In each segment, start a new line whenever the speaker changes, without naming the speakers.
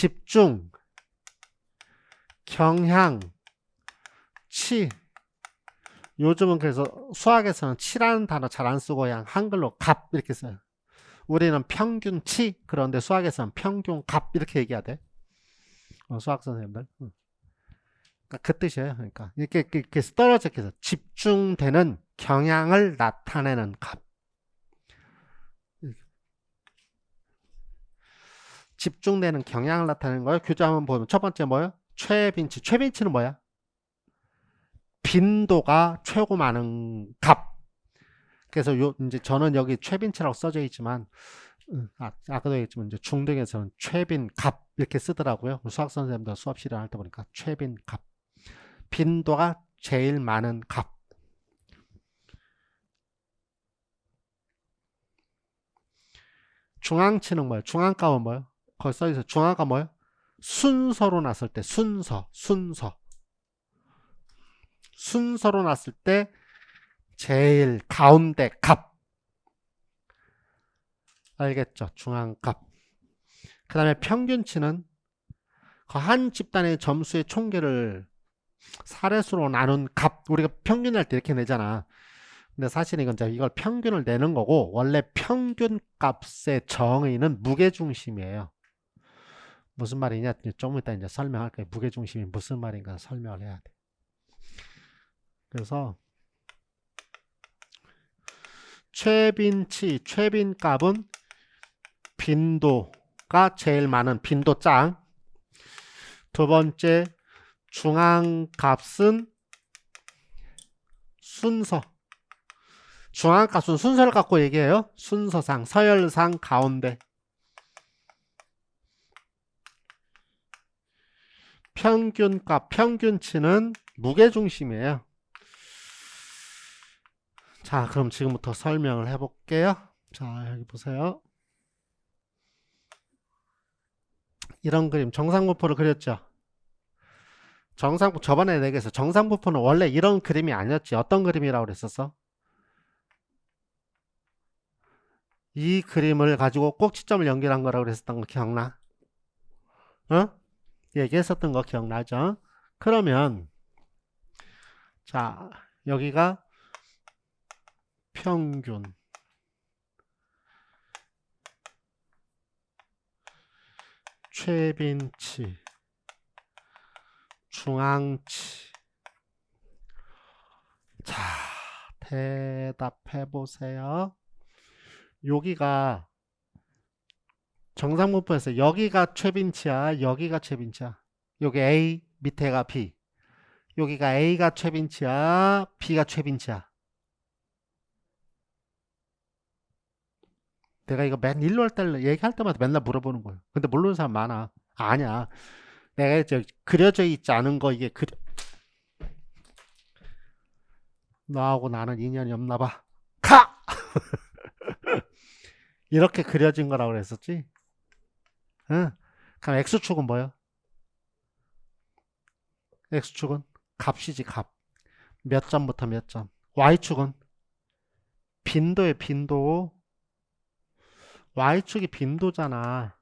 집중, 경향, 치. 요즘은 그래서 수학에서는 치라는 단어 잘 안 쓰고 그냥 한글로 값 이렇게 써요. 우리는 평균치, 그런데 수학에서는 평균값 이렇게 얘기해야 돼. 수학 선생님들. 그러니까 그 뜻이에요. 그러니까 이렇게 떨어져 있어서 집중되는 경향을 나타내는 값. 집중되는 경향을 나타내는 거예요. 교재 한번 보면 첫 번째 뭐예요? 최빈치. 최빈치는 뭐야? 빈도가 최고 많은 값. 그래서 이제 저는 여기 최빈치라고 써져 있지만 아까도 얘기했지만 이제 중등에서는 최빈 값 이렇게 쓰더라고요. 수학 선생님들 수업 실현할 때 보니까 최빈 값. 빈도가 제일 많은 값. 중앙치는 뭐예요? 중앙값은 뭐예요? 거기 써있어요. 중앙값 뭐예요? 순서로 났을 때 순서로 났을 때 제일 가운데 값. 알겠죠? 중앙값. 그 다음에 평균치는 한 집단의 점수의 총계를 사례수로 나눈 값. 우리가 평균 할 때 이렇게 내잖아. 근데 사실 이걸 평균을 내는 거고, 원래 평균 값의 정의는 무게중심이에요. 무슨 말이냐? 조금 이따 이제 설명할 거예요. 무게중심이 무슨 말인가 설명을 해야 돼. 그래서 최빈치, 최빈값은 빈도가 제일 많은 빈도짱. 두 번째, 중앙값은 순서. 중앙값은 순서를 갖고 얘기해요. 순서상, 서열상 가운데. 평균값, 평균치는 무게중심이에요. 자, 그럼 지금부터 설명을 해볼게요. 자, 여기 보세요. 이런 그림, 정상분포를 그렸죠. 저번에 내게서 정상분포는 원래 이런 그림이 아니었지. 어떤 그림이라고 그랬었어? 이 그림을 가지고 꼭지점을 연결한 거라고 그랬었던 거 기억나? 얘기했었던 거 기억나죠? 그러면 자, 여기가 평균, 최빈치, 중앙치. 자, 대답해 보세요. 여기가 정상분포에서 여기가 최빈치야, 여기가 최빈치야. 여기 A, 밑에가 B. 여기가 A가 최빈치야, B가 최빈치야. 내가 이거 맨 일로 할 때 얘기할 때마다 맨날 물어보는 거예요. 근데 모르는 사람 많아. 아니야. 내가 이제 그려져 있지 않은 거 이게 너하고 나는 인연이 없나 봐. 가! 이렇게 그려진 거라고 그랬었지? 응? 그럼 X축은 뭐예요? X축은 값이지, 값. 몇 점부터 몇 점. Y축은 빈도의 빈도. Y축이 빈도잖아.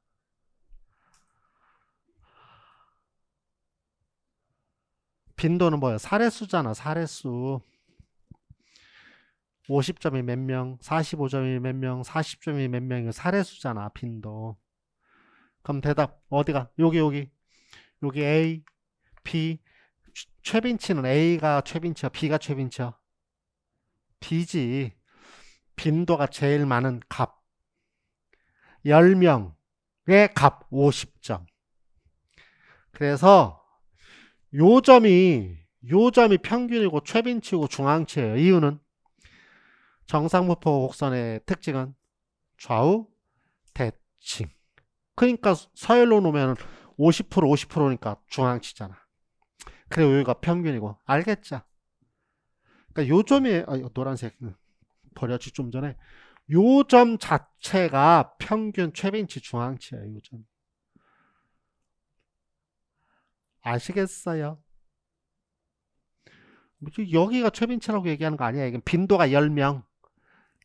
빈도는 뭐예요? 사례수잖아, 사례수. 50점이 몇 명, 45점이 몇 명, 40점이 몇 명이 사례수잖아, 빈도. 그럼 대답 어디가? 여기 A, B. 최빈치는 A가 최빈치야, B가 최빈치야? B지. 빈도가 제일 많은 값. 10명의 값 50점. 그래서 요점이 평균이고 최빈치고 중앙치예요. 이유는 정상분포 곡선의 특징은 좌우 대칭. 그러니까 서열로 놓으면 50% 50%니까 중앙치잖아. 그리고 여기가 평균이고. 알겠죠? 그러니까 요점이 노란색 버렸지 좀 전에. 요점 자체가 평균 최빈치 중앙치예요. 요점. 아시겠어요? 여기가 최빈치라고 얘기하는 거 아니야. 이건 빈도가 10명.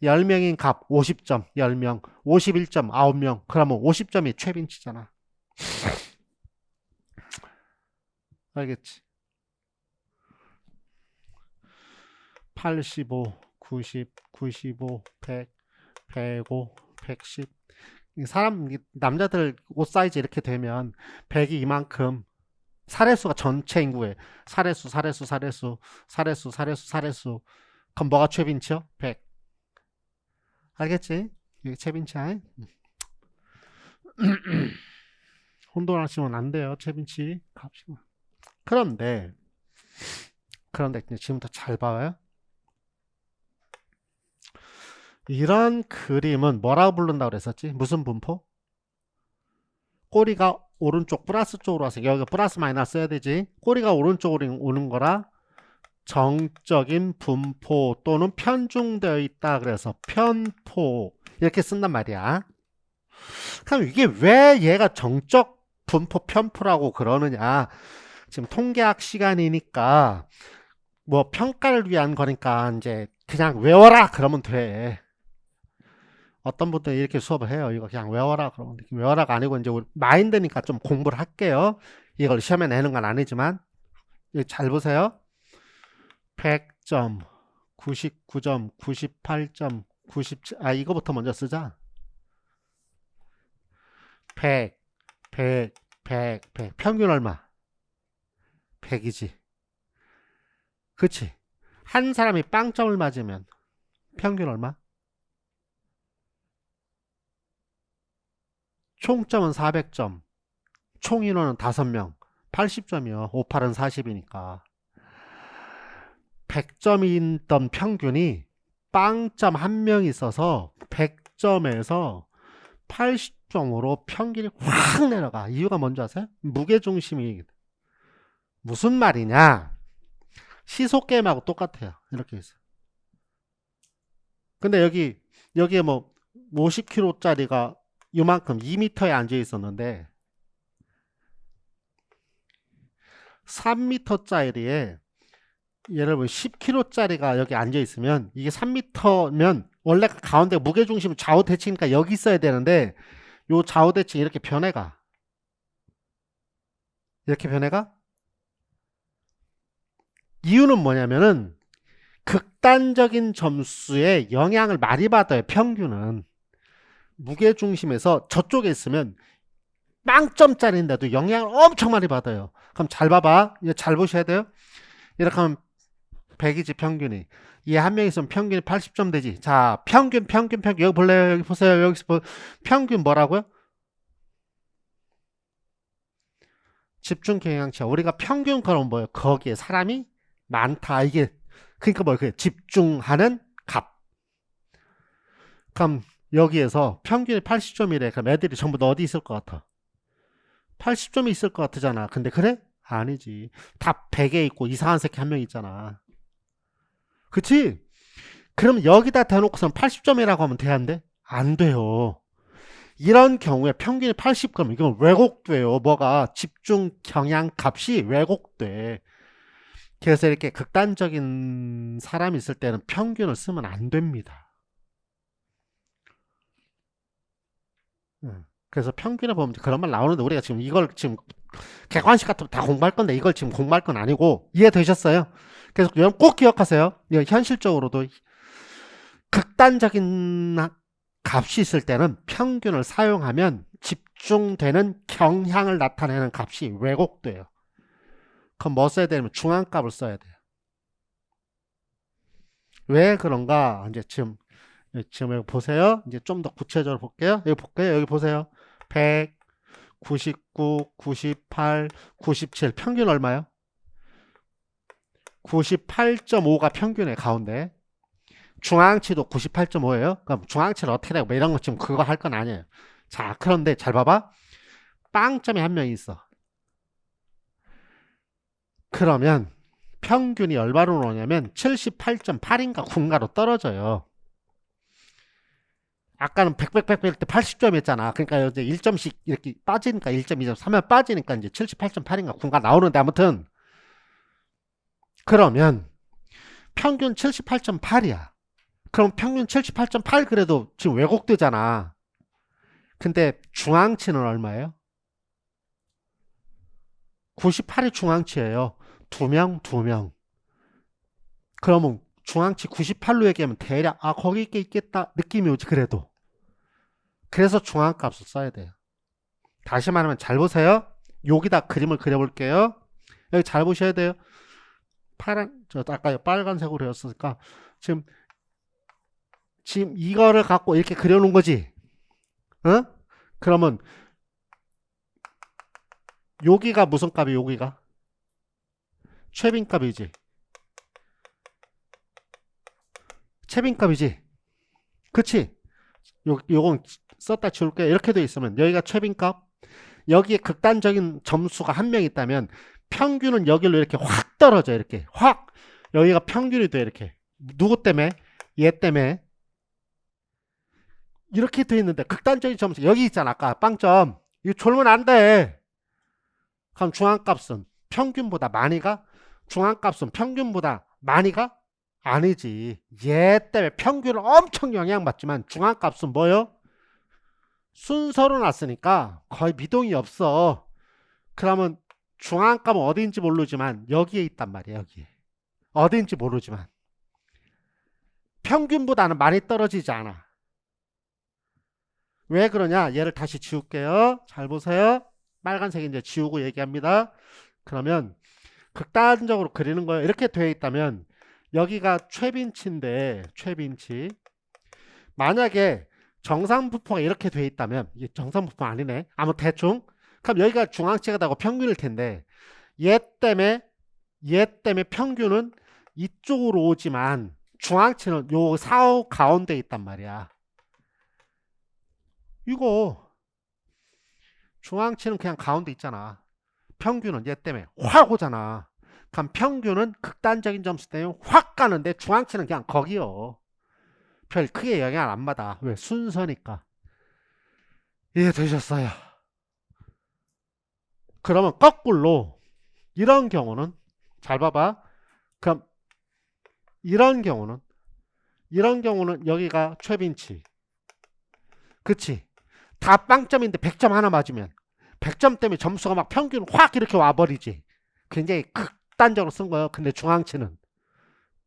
10명인 값 50점 10명. 51점 9명. 그러면 50점이 최빈치잖아. 알겠지? 85, 90, 95, 100, 105, 110. 남자들 옷 사이즈 이렇게 되면 100이 이만큼, 사례수가 전체 인구에 사례수. 그럼 뭐가 최빈치요? 100. 알겠지? 이게 최빈치야. 혼돈하시면 안 돼요. 최빈치 값이. 그런데 지금부터 잘 봐요. 이런 그림은 뭐라고 부른다고 그랬었지? 무슨 분포? 꼬리가 오른쪽 플러스 쪽으로 와서 여기가 플러스 마이너스 써야 되지. 꼬리가 오른쪽으로 오는 거라 정적인 분포 또는 편중되어 있다. 그래서 편포 이렇게 쓴단 말이야. 그럼 이게 왜 얘가 정적 분포 편포라고 그러느냐? 지금 통계학 시간이니까 뭐 평가를 위한 거니까 이제 그냥 외워라 그러면 돼. 어떤 분들은 이렇게 수업을 해요. 이거 그냥 외워라 그러면 외워라가 아니고 이제 우리 마인드니까 좀 공부를 할게요. 이걸 시험에 내는 건 아니지만 잘 보세요. 100점, 99점, 98점, 97. 이거부터 먼저 쓰자. 100, 100, 100, 100. 평균 얼마? 100이지. 그치? 한 사람이 빵점을 맞으면 평균 얼마? 총점은 400점. 총 인원은 5명. 80점이요. 5, 8은 40이니까. 100점이던 평균이 빵점 한 명이 있어서 100점에서 80점으로 평균이 확 내려가. 이유가 뭔지 아세요? 무게중심이. 무슨 말이냐? 시소게임하고 똑같아요. 이렇게 있어요. 근데 여기에 뭐 50kg짜리가 이만큼 2m에 앉아 있었는데 3m짜리에 예를 들면 10kg짜리가 여기 앉아 있으면 이게 3m면 원래 가운데 무게중심 좌우 대칭이니까 여기 있어야 되는데 요 좌우 대칭이 이렇게 변해가. 이렇게 변해가? 이유는 뭐냐면은 극단적인 점수에 영향을 많이 받아요. 평균은. 무게중심에서 저쪽에 있으면 빵점짜리인데도 영향을 엄청 많이 받아요. 그럼 잘 봐봐. 이거 잘 보셔야 돼요. 이렇게 하면 100이지 평균이. 얘 한 명 있으면 평균이 80점 되지. 자, 평균. 여기 볼래요? 여기 보세요. 여기서 평균 뭐라고요? 집중 경향치야. 우리가 평균 그럼 뭐예요? 거기에 사람이 많다. 이게 그러니까 뭐예요? 집중하는 값. 그럼 여기에서 평균이 80점이래. 그럼 애들이 전부 다 어디 있을 것 같아? 80점이 있을 것 같잖아. 근데 그래? 아니지. 다 100에 있고 이상한 새끼 한 명 있잖아. 그치? 그럼 여기다 대놓고선 80점이라고 하면 돼, 안 돼? 안 돼요. 이런 경우에 평균이 80, 그럼 이건 왜곡돼요. 뭐가? 집중 경향 값이 왜곡돼. 그래서 이렇게 극단적인 사람이 있을 때는 평균을 쓰면 안 됩니다. 그래서 평균을 보면 그런 말 나오는데 우리가 지금 이걸 지금 객관식 같은 거 다 공부할 건데 이걸 지금 공부할 건 아니고 이해되셨어요? 그래서 꼭 기억하세요. 이거 현실적으로도 극단적인 값이 있을 때는 평균을 사용하면 집중되는 경향을 나타내는 값이 왜곡돼요. 그럼 뭐 써야 되냐면 중앙값을 써야 돼요. 왜 그런가? 이제 지금 여기 보세요. 이제 좀 더 구체적으로 볼게요. 여기 볼게요. 여기 보세요. 100, 99, 98, 97 평균 얼마요? 98.5가 평균의 가운데. 중앙치도 98.5예요. 그럼 중앙치를 어떻게 되고 뭐 이런 거 지금 그거 할 건 아니에요. 자, 그런데 잘 봐봐. 빵점이 한 명이 있어. 그러면 평균이 얼마로 나오냐면 78.8인가 9인가로 떨어져요. 아까는 100, 100때 80점이었잖아. 그러니까 이제 1점씩 이렇게 빠지니까 1.2점, 3면 빠지니까 이제 78.8인가 9인가 나오는데 아무튼 그러면 평균 78.8이야. 그럼 평균 78.8 그래도 지금 왜곡되잖아. 근데 중앙치는 얼마예요? 98이 중앙치예요. 2명, 2명. 그러면 중앙치 98로 얘기하면 대략 거기 있겠다 느낌이 오지 그래도. 그래서 중앙값을 써야 돼요. 다시 말하면 잘 보세요. 여기다 그림을 그려볼게요. 여기 잘 보셔야 돼요. 아까 빨간색으로 그렸으니까 지금 이거를 갖고 이렇게 그려놓은 거지. 어? 그러면 여기가 무슨 값이 여기가? 최빈값이지. 최빈값이지. 그치? 요건 썼다 지울게. 이렇게 돼 있으면 여기가 최빈값. 여기에 극단적인 점수가 한 명 있다면 평균은 여기로 이렇게 확 떨어져. 이렇게 확. 여기가 평균이 돼. 이렇게. 누구 때문에? 얘 때문에. 이렇게 돼 있는데 극단적인 점수 여기 있잖아. 아까 빵점. 이거 졸면 안 돼. 그럼 중앙값은 평균보다 많이 가? 중앙값은 평균보다 많이 가? 아니지. 얘 때문에 평균을 엄청 영향받지만 중앙값은 뭐요? 순서로 놨으니까 거의 미동이 없어. 그러면 중앙값은 어디인지 모르지만 여기에 있단 말이야. 여기에. 어디인지 모르지만 평균보다는 많이 떨어지지 않아. 왜 그러냐? 얘를 다시 지울게요. 잘 보세요. 빨간색 이제 지우고 얘기합니다. 그러면 극단적으로 그리는 거예요. 이렇게 되어 있다면 여기가 최빈치인데 최빈치. 만약에 정상부포가 이렇게 되어 있다면 이게 정상부포 아니네. 아무 대충. 그럼 여기가 중앙치가 되고 평균일 텐데 얘 때문에 평균은 이쪽으로 오지만 중앙치는 요 사후 가운데 있단 말이야. 이거 중앙치는 그냥 가운데 있잖아. 평균은 얘 때문에 확 오잖아. 그럼 평균은 극단적인 점수 때문에 확 가는데 중앙치는 그냥 거기요. 별 크게 영향 안 받아. 왜? 순서니까. 이해되셨어요? 그러면 거꾸로 이런 경우는 잘 봐봐. 그럼 이런 경우는 여기가 최빈치. 그치? 다 빵점인데 100점 하나 맞으면 100점 때문에 점수가 막 평균 확 이렇게 와버리지. 굉장히 극단적으로 쓴 거예요. 근데 중앙치는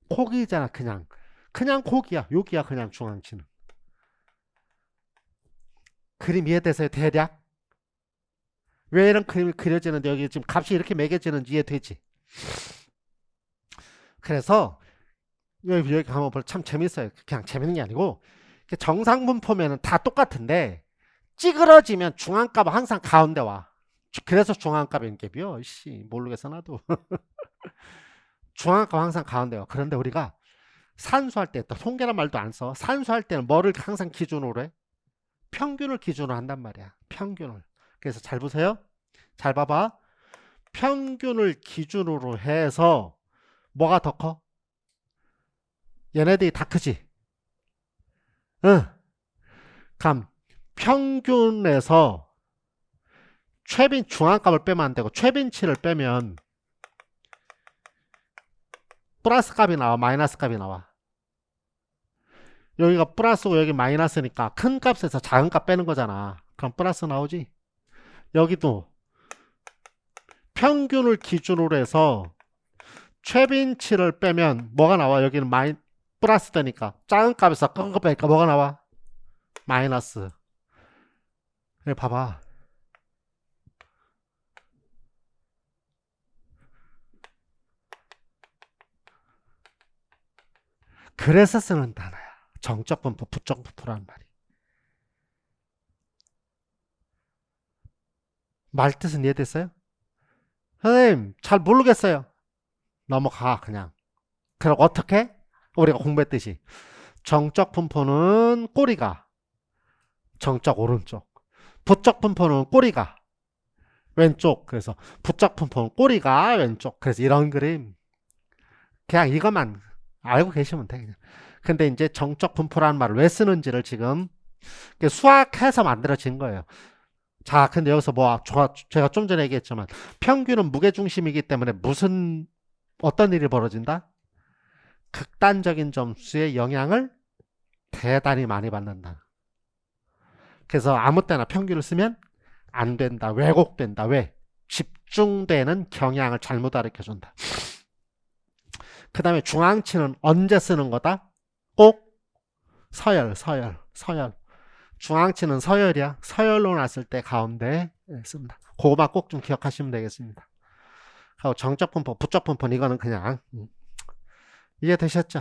코기잖아. 그냥 코기야. 여기야 그냥 중앙치는. 그림 이해되세요? 대략? 왜 이런 그림이 그려지는데 여기 지금 값이 이렇게 매겨지는지 이해되지? 그래서 여기 가면 참 재밌어요. 그냥 재밌는 게 아니고 정상분포면은 다 똑같은데 찌그러지면 중앙값은 항상 가운데 와. 그래서 중앙값 인계비요. 씨 모르겠어 나도. 중앙값 항상 가운데 와. 그런데 우리가 산수할 때 또 통계란 말도 안 써. 산수할 때는 뭐를 항상 기준으로 해? 평균을 기준으로 한단 말이야. 평균을. 그래서 잘 보세요. 잘 봐봐. 평균을 기준으로 해서 뭐가 더 커? 얘네들이 다 크지? 응. 그럼 평균에서 중앙값을 빼면 안 되고 최빈치를 빼면 플러스 값이 나와, 마이너스 값이 나와. 여기가 플러스고 여기 마이너스니까 큰 값에서 작은 값 빼는 거잖아. 그럼 플러스 나오지? 여기도 평균을 기준으로 해서 최빈치를 빼면 뭐가 나와? 여기는 플러스 되니까 작은 값에서 큰 거 빼니까 뭐가 나와? 마이너스. 그래 봐봐. 그래서 쓰는 단어야. 정적 분포, 부적 분포라는 말이. 말 뜻은 이해됐어요? 선생님 잘 모르겠어요. 넘어가 그냥. 그럼 어떻게? 우리가 공부했듯이 정적 분포는 꼬리가 정적 오른쪽, 부적 분포는 꼬리가 왼쪽. 그래서 부적 분포는 꼬리가 왼쪽. 그래서 이런 그림 그냥 이것만 알고 계시면 돼 그냥. 근데 이제 정적 분포라는 말을 왜 쓰는지를 지금 수학해서 만들어진 거예요. 자, 근데 여기서 제가 좀 전에 얘기했지만 평균은 무게중심이기 때문에 어떤 일이 벌어진다? 극단적인 점수의 영향을 대단히 많이 받는다. 그래서 아무 때나 평균을 쓰면 안 된다. 왜곡된다. 왜? 집중되는 경향을 잘못 가르쳐준다. 그 다음에 중앙치는 언제 쓰는 거다? 꼭 서열. 중앙치는 서열이야. 서열로 놨을 때 가운데 씁니다. 그거만 꼭 좀 기억하시면 되겠습니다. 하고 정적 분포, 부적 분포는 이거는 그냥 이해되셨죠?